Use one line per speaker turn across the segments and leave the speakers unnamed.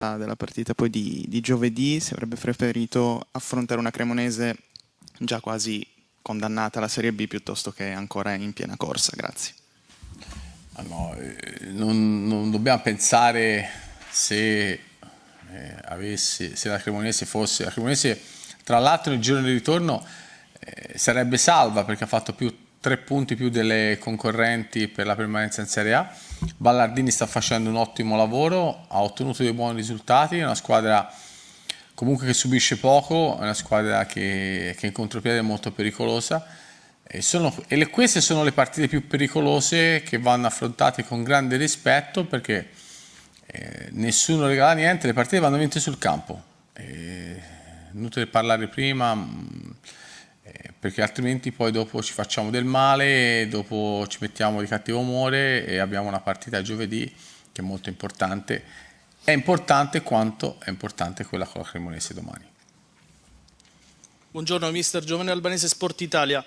della partita poi di giovedì, se avrebbe preferito affrontare una Cremonese già quasi condannata alla Serie B piuttosto che ancora in piena corsa. Grazie.
No, non dobbiamo pensare se la Cremonese fosse... La Cremonese, tra l'altro, nel girone di ritorno sarebbe salva perché ha fatto 3 punti più delle concorrenti per la permanenza in Serie A. Ballardini sta facendo un ottimo lavoro, ha ottenuto dei buoni risultati, è una squadra comunque che subisce poco, è una squadra che in contropiede è molto pericolosa. Queste sono le partite più pericolose che vanno affrontate con grande rispetto perché nessuno regala niente, le partite vanno vinte sul campo. Inutile parlare prima perché altrimenti poi dopo ci facciamo del male, dopo ci mettiamo di cattivo umore e abbiamo una partita giovedì che è molto importante. È importante quanto è importante quella con la Cremonese domani.
Buongiorno mister, Giovanni Albanese, Sport Italia.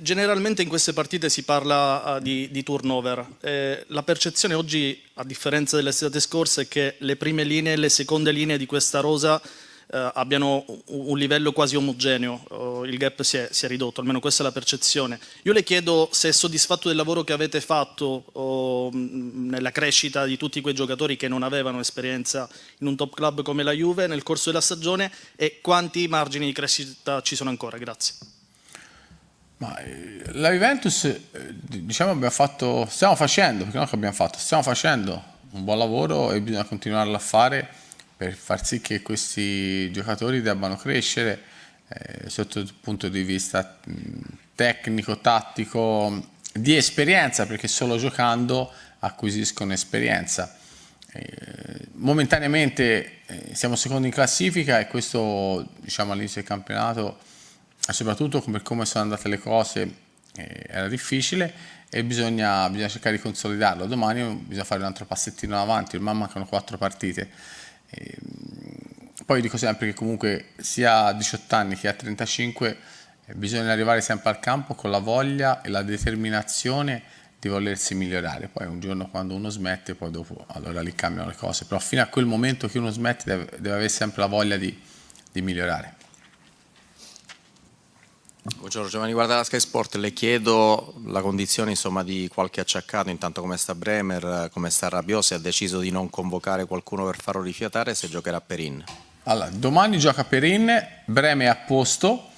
Generalmente in queste partite si parla di turnover. La percezione oggi, a differenza delle estate scorse, è che le prime linee e le seconde linee di questa rosa abbiano un livello quasi omogeneo, il gap si è ridotto, almeno questa è la percezione. Io le chiedo se è soddisfatto del lavoro che avete fatto nella crescita di tutti quei giocatori che non avevano esperienza in un top club come la Juve nel corso della stagione e quanti margini di crescita ci sono ancora. Grazie.
La Juventus, diciamo, stiamo facendo un buon lavoro e bisogna continuarlo a fare per far sì che questi giocatori debbano crescere sotto il punto di vista tecnico, tattico, di esperienza, perché solo giocando acquisiscono esperienza. Momentaneamente siamo secondi in classifica e questo, diciamo, all'inizio del campionato, soprattutto per come sono andate le cose, era difficile e bisogna cercare di consolidarlo. Domani bisogna fare un altro passettino avanti, ormai mancano 4 partite. Poi dico sempre che comunque sia a 18 anni che a 35 bisogna arrivare sempre al campo con la voglia e la determinazione di volersi migliorare. Poi un giorno quando uno smette, poi dopo allora lì cambiano le cose, però fino a quel momento che uno smette deve avere sempre la voglia di migliorare.
Buongiorno, Giovanni Guarda da Sky Sport, le chiedo la condizione insomma di qualche acciaccato, intanto come sta Bremer, come sta Rabiot, se ha deciso di non convocare qualcuno per farlo rifiatare, se giocherà Perin.
Allora, domani gioca Perin, Bremer è a posto,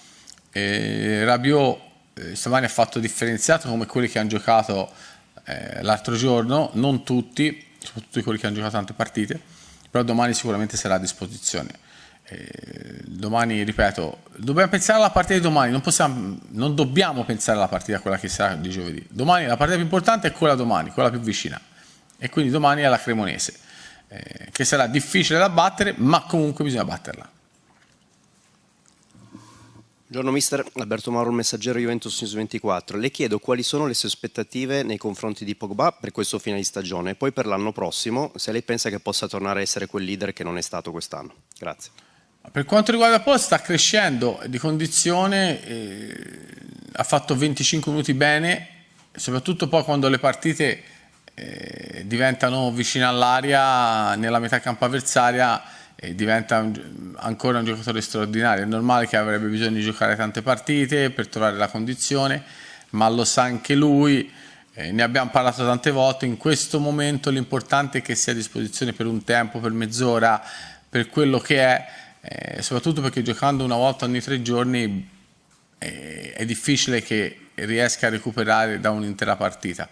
Rabiot stamani ha fatto differenziato come quelli che hanno giocato l'altro giorno, non tutti, soprattutto quelli che hanno giocato tante partite, però domani sicuramente sarà a disposizione. Domani, ripeto, dobbiamo pensare alla partita di domani, non dobbiamo pensare alla partita quella che sarà di giovedì. Domani la partita più importante è quella domani, quella più vicina, e quindi domani è la Cremonese, che sarà difficile da battere, ma comunque bisogna batterla.
Buongiorno mister, Alberto Mauro, il Messaggero Juventus News 24. Le chiedo quali sono le sue aspettative nei confronti di Pogba per questo fine di stagione e poi per l'anno prossimo, se lei pensa che possa tornare a essere quel leader che non è stato quest'anno. Grazie.
Per quanto riguarda Pogba, sta crescendo di condizione, ha fatto 25 minuti bene, soprattutto poi quando le partite diventano vicine all'area, nella metà campo avversaria, diventa ancora un giocatore straordinario. È normale che avrebbe bisogno di giocare tante partite per trovare la condizione, ma lo sa anche lui, ne abbiamo parlato tante volte. In questo momento l'importante è che sia a disposizione per un tempo, per mezz'ora, per quello che è, soprattutto perché giocando una volta ogni 3 giorni è difficile che riesca a recuperare da un'intera partita.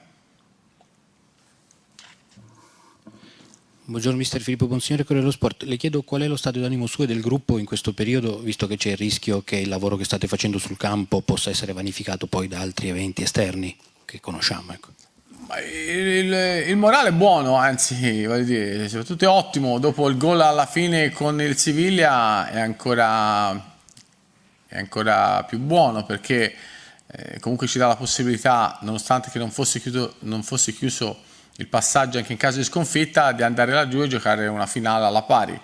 Buongiorno mister Filippo Bonsignore, Corriere dello Sport. Le chiedo qual è lo stato d'animo suo e del gruppo in questo periodo, visto che c'è il rischio che il lavoro che state facendo sul campo possa essere vanificato poi da altri eventi esterni che conosciamo. Ecco.
Il morale è buono, anzi, voglio dire, soprattutto è ottimo. Dopo il gol alla fine con il Siviglia è ancora più buono, perché comunque ci dà la possibilità, nonostante che non fosse chiuso il passaggio anche in caso di sconfitta, di andare laggiù e giocare una finale alla pari.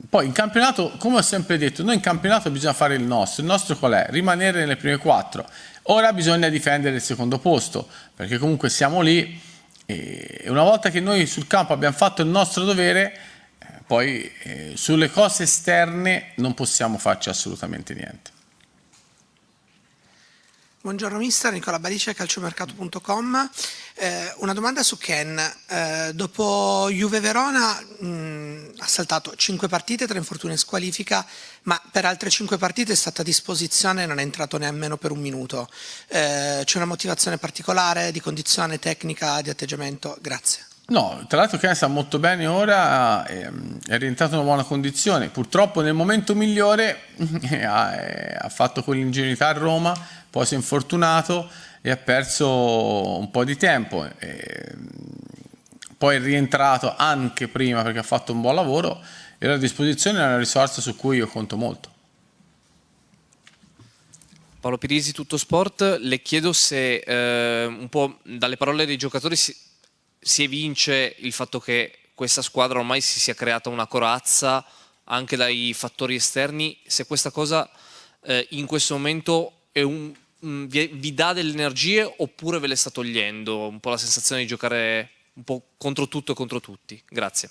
Poi in campionato, come ho sempre detto, noi in campionato bisogna fare il nostro qual è? Rimanere nelle prime 4. Ora bisogna difendere il secondo posto, perché comunque siamo lì e una volta che noi sul campo abbiamo fatto il nostro dovere, poi sulle cose esterne non possiamo farci assolutamente niente.
Buongiorno mister, Nicola Barice, calciomercato.com. Una domanda su Ken. Dopo Juve Verona ha saltato 5 partite, 3 infortuni e squalifica, ma per altre 5 partite è stata a disposizione e non è entrato nemmeno per un minuto. C'è una motivazione particolare di condizione tecnica, di atteggiamento? Grazie.
No, tra l'altro Ken sta molto bene ora, è rientrato in una buona condizione. Purtroppo nel momento migliore ha fatto quell'ingenuità a Roma, poi si è infortunato e ha perso un po' di tempo. Poi è rientrato anche prima perché ha fatto un buon lavoro e la disposizione è una risorsa su cui io conto molto.
Paolo Pirisi, Tutto Sport. Le chiedo se un po' dalle parole dei giocatori si evince il fatto che questa squadra ormai si sia creata una corazza anche dai fattori esterni, se questa cosa in questo momento è vi dà delle energie oppure ve le sta togliendo un po' la sensazione di giocare un po' contro tutto e contro tutti? Grazie.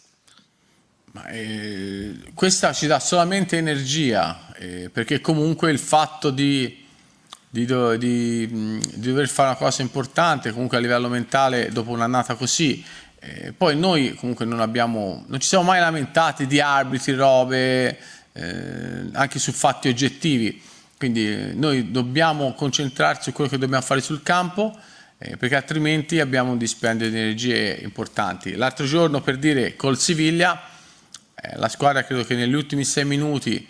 Questa ci dà solamente energia, perché comunque il fatto di dover fare una cosa importante comunque a livello mentale dopo un'annata così, poi noi comunque non ci siamo mai lamentati di arbitri, robe, anche su fatti oggettivi, quindi noi dobbiamo concentrarci su quello che dobbiamo fare sul campo, perché altrimenti abbiamo un dispendio di energie importanti. L'altro giorno, per dire, col Siviglia la squadra credo che negli ultimi 6 minuti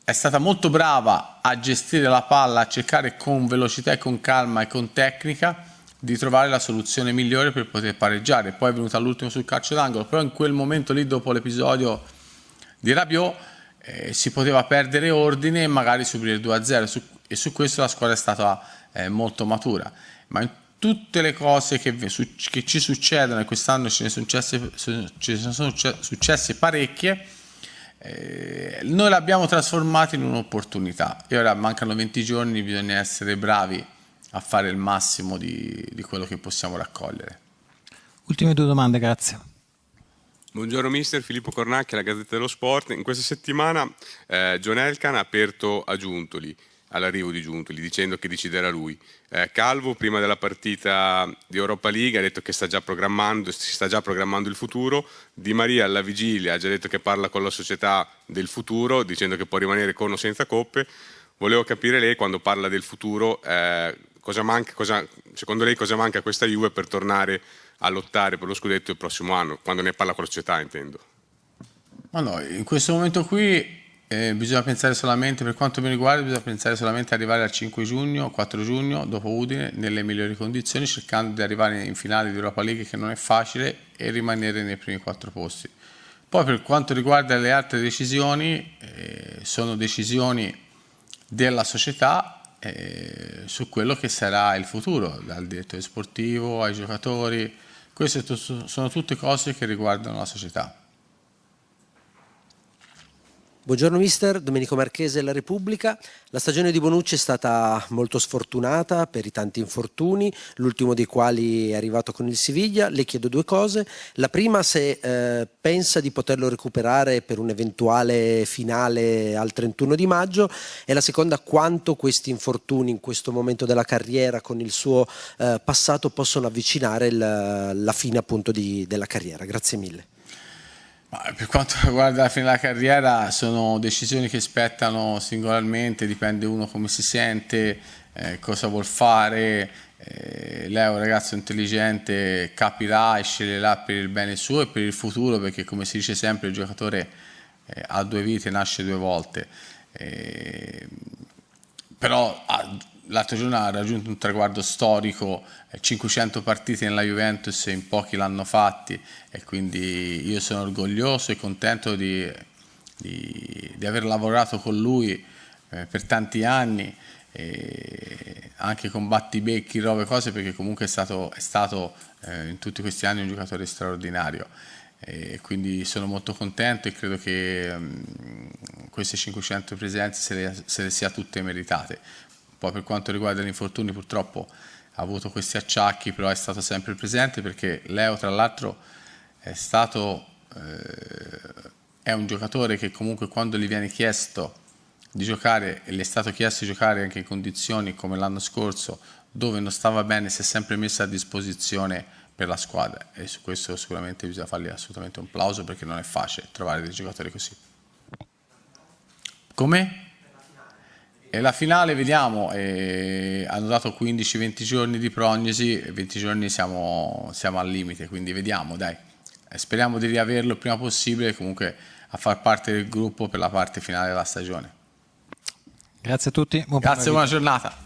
è stata molto brava a gestire la palla, a cercare con velocità e con calma e con tecnica di trovare la soluzione migliore per poter pareggiare. Poi è venuta all'ultimo sul calcio d'angolo, però in quel momento lì, dopo l'episodio di Rabiot, si poteva perdere ordine e magari subire il 2-0 e su questo la squadra è stata molto matura. Ma in tutte le cose che ci succedono, e quest'anno ce ne sono successe parecchie, noi l'abbiamo trasformato in un'opportunità e ora mancano 20 giorni, bisogna essere bravi a fare il massimo di quello che possiamo raccogliere.
Ultime 2 domande, grazie.
Buongiorno mister, Filippo Cornacchia, la Gazzetta dello Sport. In questa settimana John Elkann ha aperto a Giuntoli, all'arrivo di Giuntoli, dicendo che deciderà lui. Calvo, prima della partita di Europa League, ha detto che si sta già programmando il futuro. Di Maria alla vigilia ha già detto che parla con la società del futuro, dicendo che può rimanere con o senza coppe. Volevo capire lei, quando parla del futuro, secondo lei cosa manca a questa Juve per tornare a lottare per lo scudetto il prossimo anno, quando ne parla con la società, intendo.
Ma no, in questo momento qui bisogna pensare solamente, per quanto mi riguarda, bisogna pensare solamente ad arrivare al 5 giugno, 4 giugno, dopo Udine, nelle migliori condizioni, cercando di arrivare in finale di Europa League, che non è facile, e rimanere nei primi 4 posti. Poi per quanto riguarda le altre decisioni, sono decisioni della società su quello che sarà il futuro, dal direttore sportivo ai giocatori. Queste sono tutte cose che riguardano la società.
Buongiorno mister, Domenico Marchese, La Repubblica. La stagione di Bonucci è stata molto sfortunata per i tanti infortuni, l'ultimo dei quali è arrivato con il Siviglia. Le chiedo 2 cose. La prima, se pensa di poterlo recuperare per un eventuale finale al 31 di maggio, e la seconda, quanto questi infortuni in questo momento della carriera con il suo passato possono avvicinare la fine appunto della carriera. Grazie mille.
Per quanto riguarda la fine della carriera, sono decisioni che spettano singolarmente, dipende uno come si sente, cosa vuol fare. Lei è un ragazzo intelligente, capirà e sceglierà per il bene suo e per il futuro, perché come si dice sempre il giocatore ha 2 vite, nasce 2 volte. Però l'altro giorno ha raggiunto un traguardo storico, 500 partite nella Juventus e in pochi l'hanno fatti, e quindi io sono orgoglioso e contento di aver lavorato con lui per tanti anni, anche con battibecchi, robe, cose, perché comunque è stato in tutti questi anni un giocatore straordinario. E quindi sono molto contento e credo che queste 500 presenze se le sia tutte meritate. Poi per quanto riguarda gli infortuni, purtroppo ha avuto questi acciacchi, però è stato sempre presente, perché Leo tra l'altro è stato è un giocatore che comunque quando gli viene chiesto di giocare, e gli è stato chiesto di giocare anche in condizioni come l'anno scorso, dove non stava bene, si è sempre messo a disposizione per la squadra, e su questo sicuramente bisogna fargli assolutamente un plauso, perché non è facile trovare dei giocatori così. Come? E la finale vediamo, hanno dato 15-20 giorni di prognosi, 20 giorni siamo al limite, quindi vediamo, dai. Speriamo di riaverlo il prima possibile, comunque a far parte del gruppo per la parte finale della stagione.
Grazie a tutti.
Grazie, buona giornata.